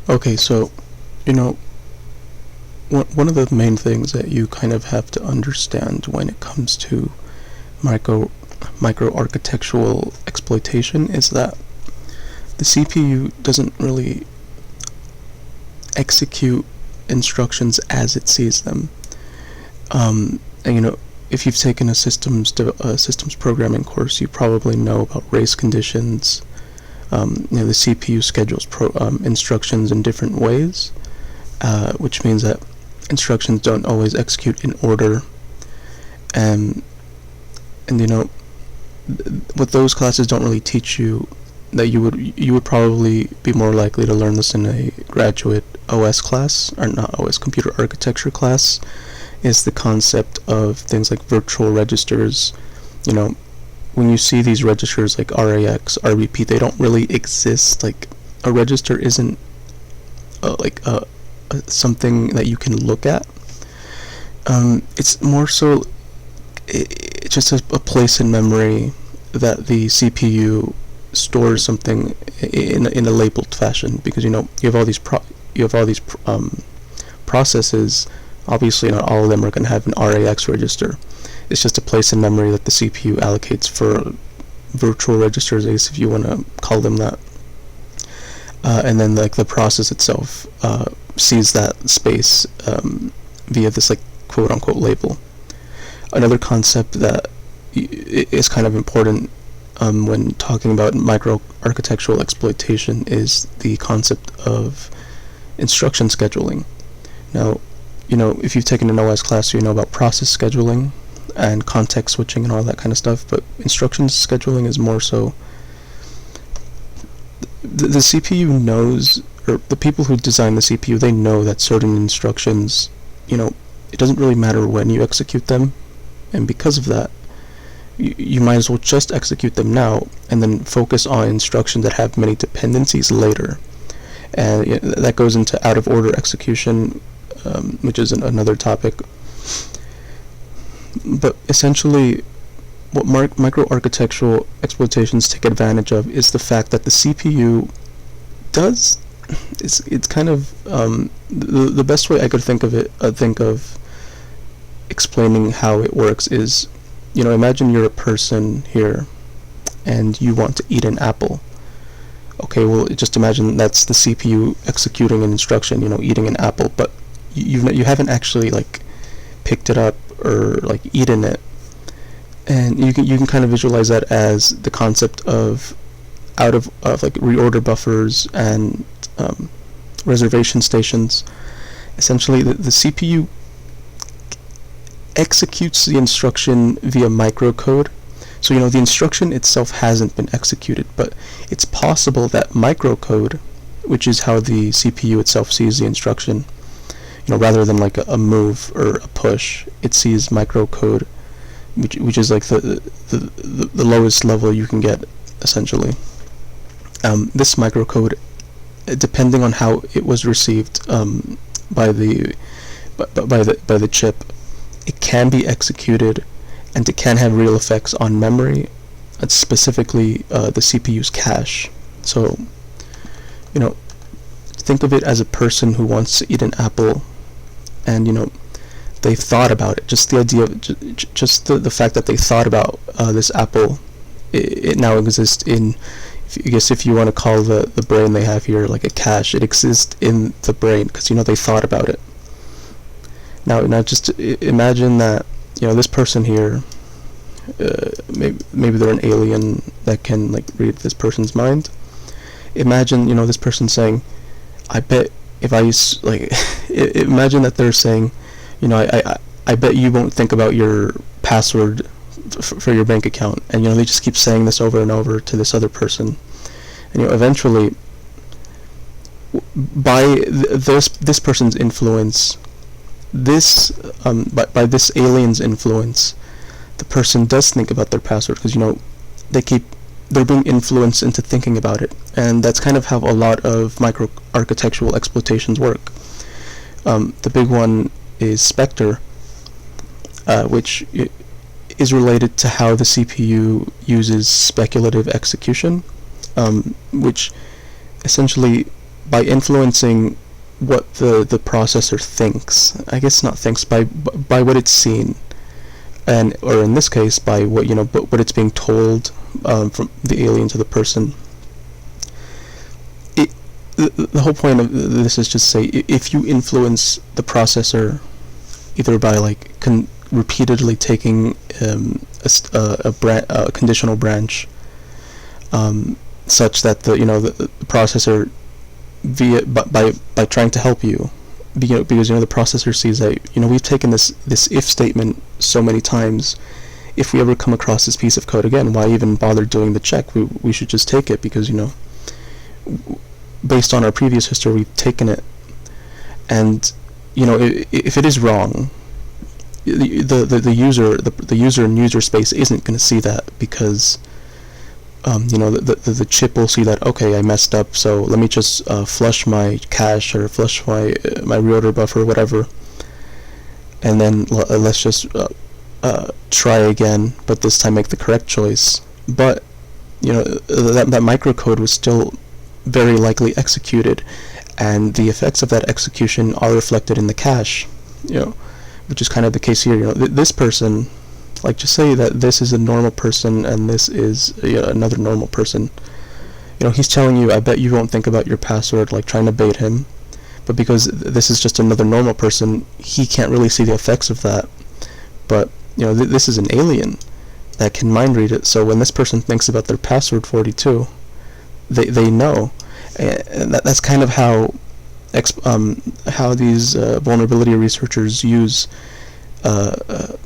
Okay, so, you know, one of the main things that you kind of have to understand when it comes to micro microarchitectural exploitation is that the CPU doesn't really execute instructions as it sees them. And if you've taken a systems programming course, you probably know about race conditions. The CPU schedules instructions in different ways, which means that instructions don't always execute in order. And what those classes don't really teach you, that you would probably be more likely to learn this in a graduate OS class, or not OS, computer architecture class, is the concept of things like virtual registers. When you see these registers like RAX, RBP, they don't really exist. Like, a register isn't something that you can look at. It's more so it's just a place in memory that the CPU stores something in a labeled fashion, because you have all these processes. Obviously, not all of them are going to have an RAX register. It's just a place in memory that the CPU allocates for virtual registers, I guess, if you want to call them that. And then the process itself sees that space via this quote unquote label. Another concept that is kind of important when talking about microarchitectural exploitation is the concept of instruction scheduling. Now, if you've taken an OS class, you know about process scheduling and context switching and all that kind of stuff, but instruction scheduling is more so the CPU knows, or the people who design the CPU, they know that certain instructions, it doesn't really matter when you execute them, and because of that, you might as well just execute them now and then focus on instructions that have many dependencies later. And that goes into out of order execution, which is another topic. But essentially, what microarchitectural exploitations take advantage of is the fact that the CPU does. It's kind of the best way I could think of explaining how it works is, imagine you're a person here, and you want to eat an apple. Okay, well, just imagine that's the CPU executing an instruction, eating an apple, but you haven't actually picked it up or eaten it. And you can kind of visualize that as the concept of reorder buffers and reservation stations. Essentially, the CPU executes the instruction via microcode. So the instruction itself hasn't been executed, but it's possible that microcode, which is how the CPU itself sees the instruction, rather than a move or a push, it sees microcode, which is the lowest level you can get, essentially. This microcode, depending on how it was received by the chip, it can be executed, and it can have real effects on memory, and specifically the CPU's cache. So, think of it as a person who wants to eat an apple, and they've thought about it. Just the idea of just the fact that they thought about this apple, it now exists in, I guess if you want to call the brain they have here like a cache, it exists in the brain because they thought about it. Now just imagine that this person here, maybe they're an alien that can read this person's mind. Imagine this person saying, I bet if I imagine that they're saying, I bet you won't think about your password for your bank account, and they just keep saying this over and over to this other person, and eventually, by this person's influence, by this alien's influence, the person does think about their password, because they're being influenced into thinking about it. And that's kind of how a lot of microarchitectural exploitations work. The big one is Spectre, which is related to how the CPU uses speculative execution, which essentially by influencing what the processor thinks. I guess not thinks, by what it's seen, and or in this case by what what it's being told from the alien to the person. The whole point of this is just say, if you influence the processor either by like repeatedly taking a conditional branch, such that the processor by trying to help you, because the processor sees that we've taken this if statement so many times. If we ever come across this piece of code again, why even bother doing the check? We should just take it, because based on our previous history, we've taken it. And if it is wrong, the user in user space isn't going to see that, because the chip will see that, okay, I messed up, so let me just flush my cache or flush my reorder buffer or whatever, and then let's just try again, but this time make the correct choice. But that microcode was still very likely executed, and the effects of that execution are reflected in the cache, which is kind of the case here. This person, like, just say that this is a normal person and this is another normal person. He's telling you, I bet you won't think about your password, like trying to bait him. But because this is just another normal person, he can't really see the effects of that. But this is an alien that can mind read it. So when this person thinks about their password 42, they know, and that's kind of how these vulnerability researchers use. I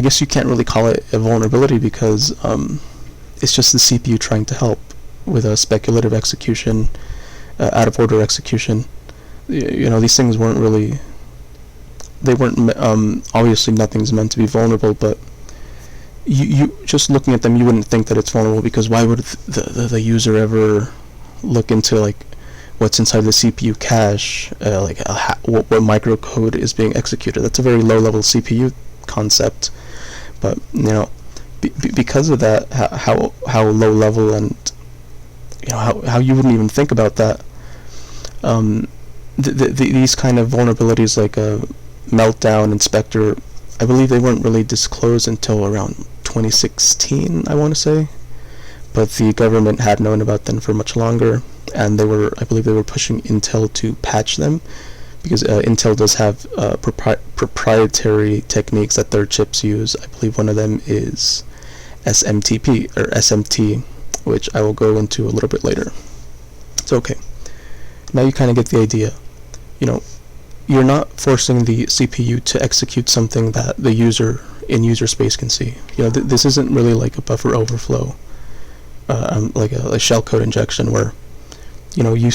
guess you can't really call it a vulnerability, because it's just the CPU trying to help with a speculative execution, out of order execution. These things weren't really. They weren't obviously nothing's meant to be vulnerable, but you just looking at them, you wouldn't think that it's vulnerable, because why would the user ever look into like what's inside the CPU cache, what microcode is being executed? That's a very low level CPU concept. But because of that, how low level, and how you wouldn't even think about that, these kind of vulnerabilities like a Meltdown and Spectre, I believe they weren't really disclosed until around 2016, I want to say, but the government had known about them for much longer, and I believe they were pushing Intel to patch them, because Intel does have proprietary techniques that their chips use. I believe one of them is SMTP, or SMT, which I will go into a little bit later. So okay, now you kind of get the idea. You're not forcing the CPU to execute something that the user in user space can see. This isn't really like a buffer overflow, like a shellcode injection, where you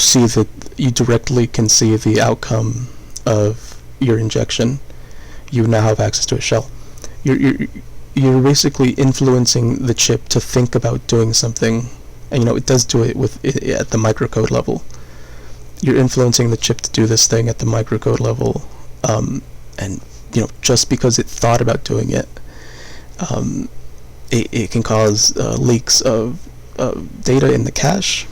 directly can see the outcome of your injection. You now have access to a shell. You're basically influencing the chip to think about doing something, and it does do it at the microcode level. You're influencing the chip to do this thing at the microcode level, and just because it thought about doing it, it can cause leaks of data in the cache,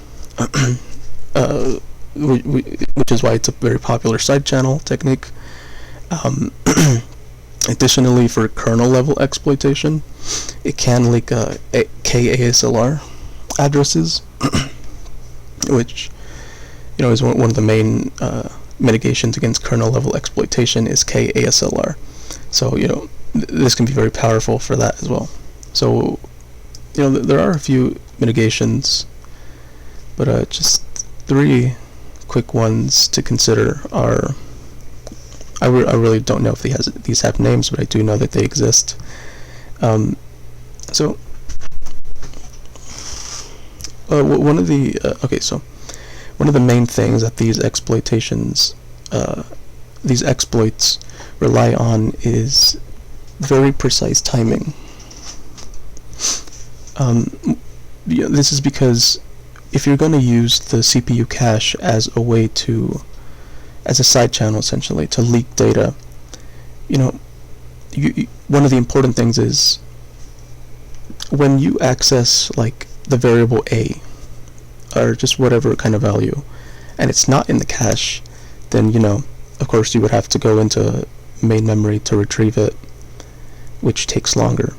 which is why it's a very popular side channel technique. Additionally, for kernel level exploitation, it can leak KASLR addresses, which is one of the main mitigations against kernel level exploitation is KASLR. So this can be very powerful for that as well. So there are a few mitigations, but just three quick ones to consider are. I really don't know if these have names, but I do know that they exist. So one of the one of the main things that these exploits rely on is very precise timing. This is because if you're going to use the CPU cache as a side channel, essentially, to leak data, one of the important things is when you access like the variable A or just whatever kind of value, and it's not in the cache, then of course you would have to go into main memory to retrieve it, which takes longer.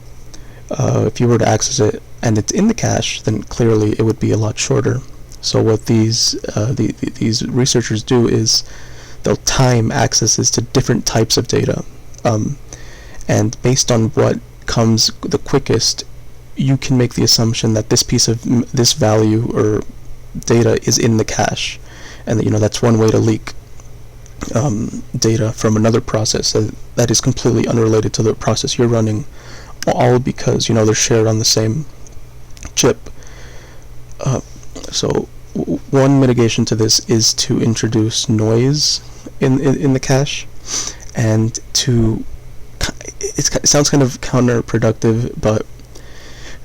If you were to access it and it's in the cache, then clearly it would be a lot shorter. So what these researchers do is they'll time accesses to different types of data, and based on what comes the quickest, you can make the assumption that this piece of this value or data is in the cache, and that's one way to leak data from another process that is completely unrelated to the process you're running, all because they're shared on the same chip. So one mitigation to this is to introduce noise in the cache, and it sounds kind of counterproductive, but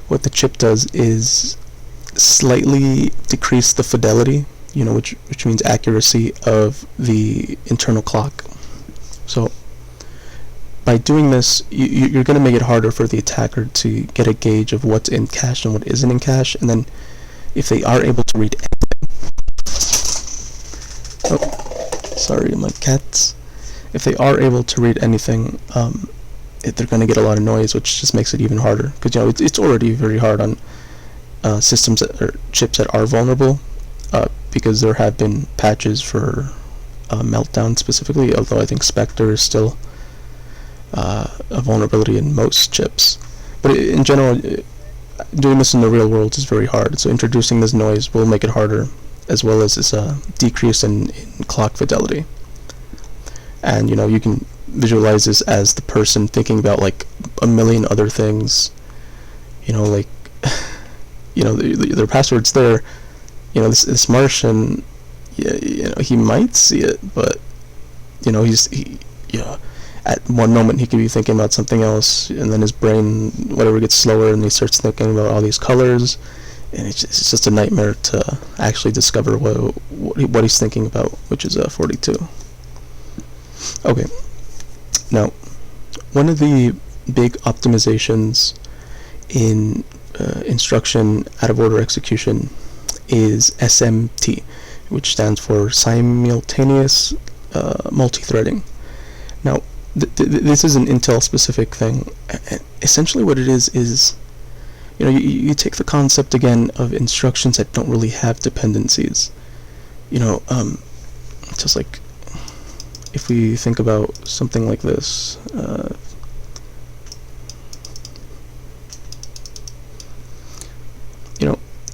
what the chip does is slightly decrease the fidelity, which means accuracy of the internal clock. So by doing this, you're going to make it harder for the attacker to get a gauge of what's in cache and what isn't in cache, and then if they are able to read sorry, my cats. If they are able to read anything, they're going to get a lot of noise, which just makes it even harder, because it's already very hard on systems or chips that are vulnerable, because there have been patches for Meltdown specifically, although I think Spectre is still a vulnerability in most chips. But in general, doing this in the real world is very hard, so introducing this noise will make it harder, as well as this decrease in clock fidelity. And you can visualize this as the person thinking about like a million other things, like their password's there, this Martian, he might see it, but at one moment he could be thinking about something else, and then his brain whatever gets slower, and he starts thinking about all these colors, and it's just a nightmare to actually discover what he's thinking about, which is 42. Okay, now one of the big optimizations in instruction out of order execution is SMT, which stands for simultaneous multi-threading. Now this is an Intel specific thing. Essentially what it is you take the concept again of instructions that don't really have dependencies. Just like if we think about something like this,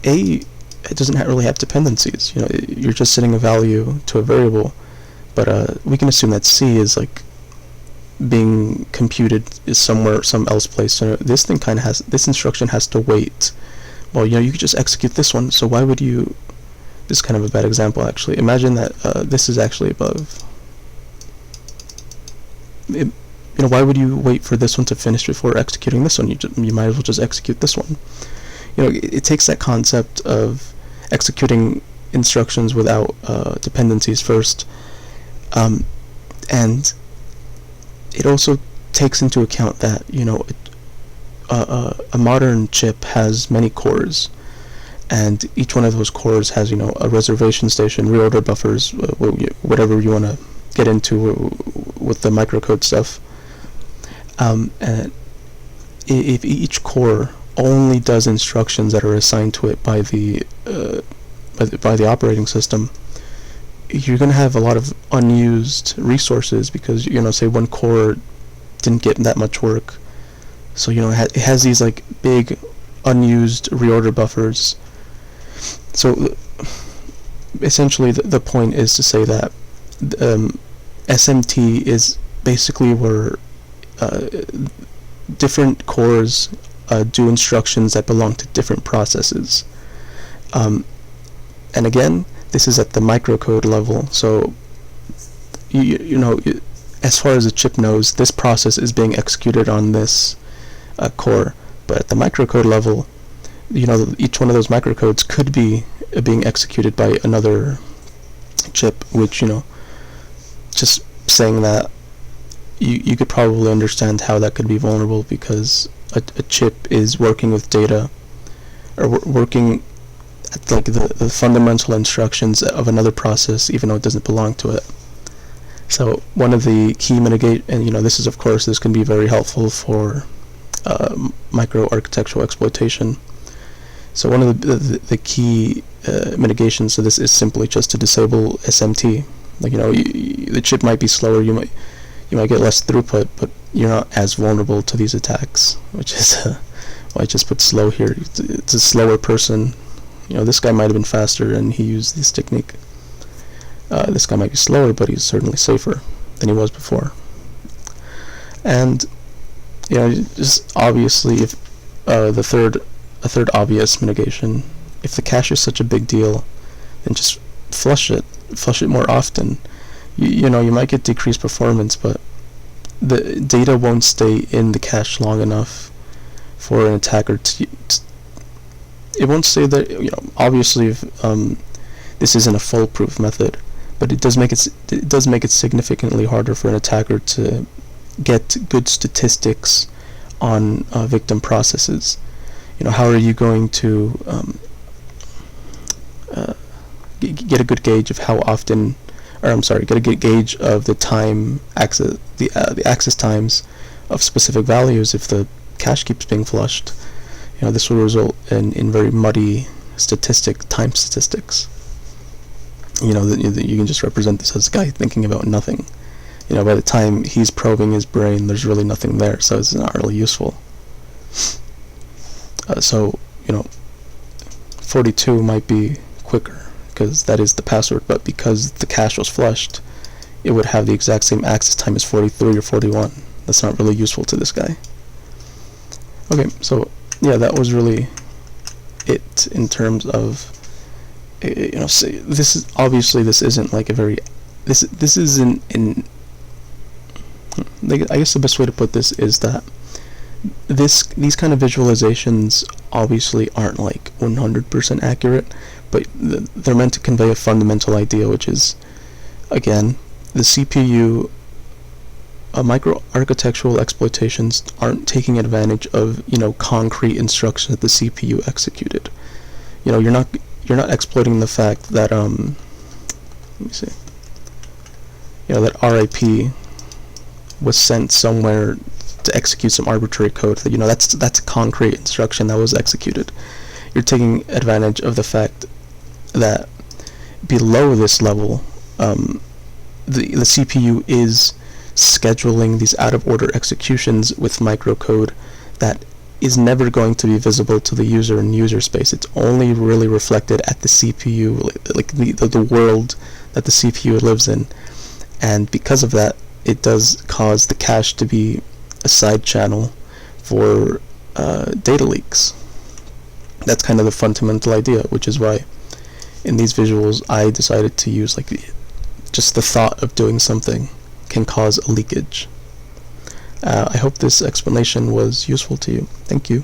A, it doesn't really have dependencies. You're just setting a value to a variable, but we can assume that C is like being computed is some else place. So this instruction has to wait. Well, you could just execute this one. So why would you? This is kind of a bad example, actually. Imagine that this is actually above. Why would you wait for this one to finish before executing this one? You might as well just execute this one. It takes that concept of executing instructions without dependencies first, and it also takes into account that a modern chip has many cores, and each one of those cores has a reservation station, reorder buffers, whatever you want to get into with the microcode stuff. And if each core only does instructions that are assigned to it by the operating system, you're going to have a lot of unused resources, because say one core didn't get that much work, so it has these like big unused reorder buffers. So essentially the point is to say that SMT is basically where different cores do instructions that belong to different processes, and again, this is at the microcode level. So as far as the chip knows, this process is being executed on this core, but at the microcode level, each one of those microcodes could be being executed by another chip, which just saying that, you could probably understand how that could be vulnerable, because a chip is working with data, or working at like the fundamental instructions of another process, even though it doesn't belong to it. So one of the key mitigate, and this is, of course, this can be very helpful for microarchitectural exploitation. So one of the key mitigations to this is simply just to disable SMT. Like, the chip might be slower, you might get less throughput, but you're not as vulnerable to these attacks, which is why I just put slow here. It's a slower person. This guy might have been faster and he used this technique. This guy might be slower, but he's certainly safer than he was before. And just obviously, if a third obvious mitigation, if the cache is such a big deal, then just flush it more often. You might get decreased performance, but the data won't stay in the cache long enough for an attacker to it won't say that, obviously, if this isn't a foolproof method, but it does make it significantly harder for an attacker to get good statistics on victim processes. How are you going to get a good gauge of how often, get a good gauge of the time access, the access times of specific values if the cache keeps being flushed? This will result in very muddy time statistics. That you can just represent this as a guy thinking about nothing. By the time he's probing his brain, there's really nothing there, so it's not really useful. So 42 might be quicker, because that is the password, but because the cache was flushed, it would have the exact same access time as 43 or 41. That's not really useful to this guy. Okay, so yeah, that was really it in terms of, this is obviously, this isn't like a very, this isn't in, I guess the best way to put this is that these kind of visualizations obviously aren't like 100% accurate, but they're meant to convey a fundamental idea, which is, again, the CPU, microarchitectural exploitations aren't taking advantage of concrete instructions that the CPU executed. You're not exploiting the fact that let me see, that RIP was sent somewhere to execute some arbitrary code. That that's a concrete instruction that was executed. You're taking advantage of the fact that below this level, the CPU is scheduling these out-of-order executions with microcode that is never going to be visible to the user in user space. It's only really reflected at the CPU, like the world that the CPU lives in. And because of that, it does cause the cache to be a side channel for data leaks. That's kind of the fundamental idea, which is why in these visuals I decided to use just the thought of doing something can cause a leakage. I hope this explanation was useful to you. Thank you.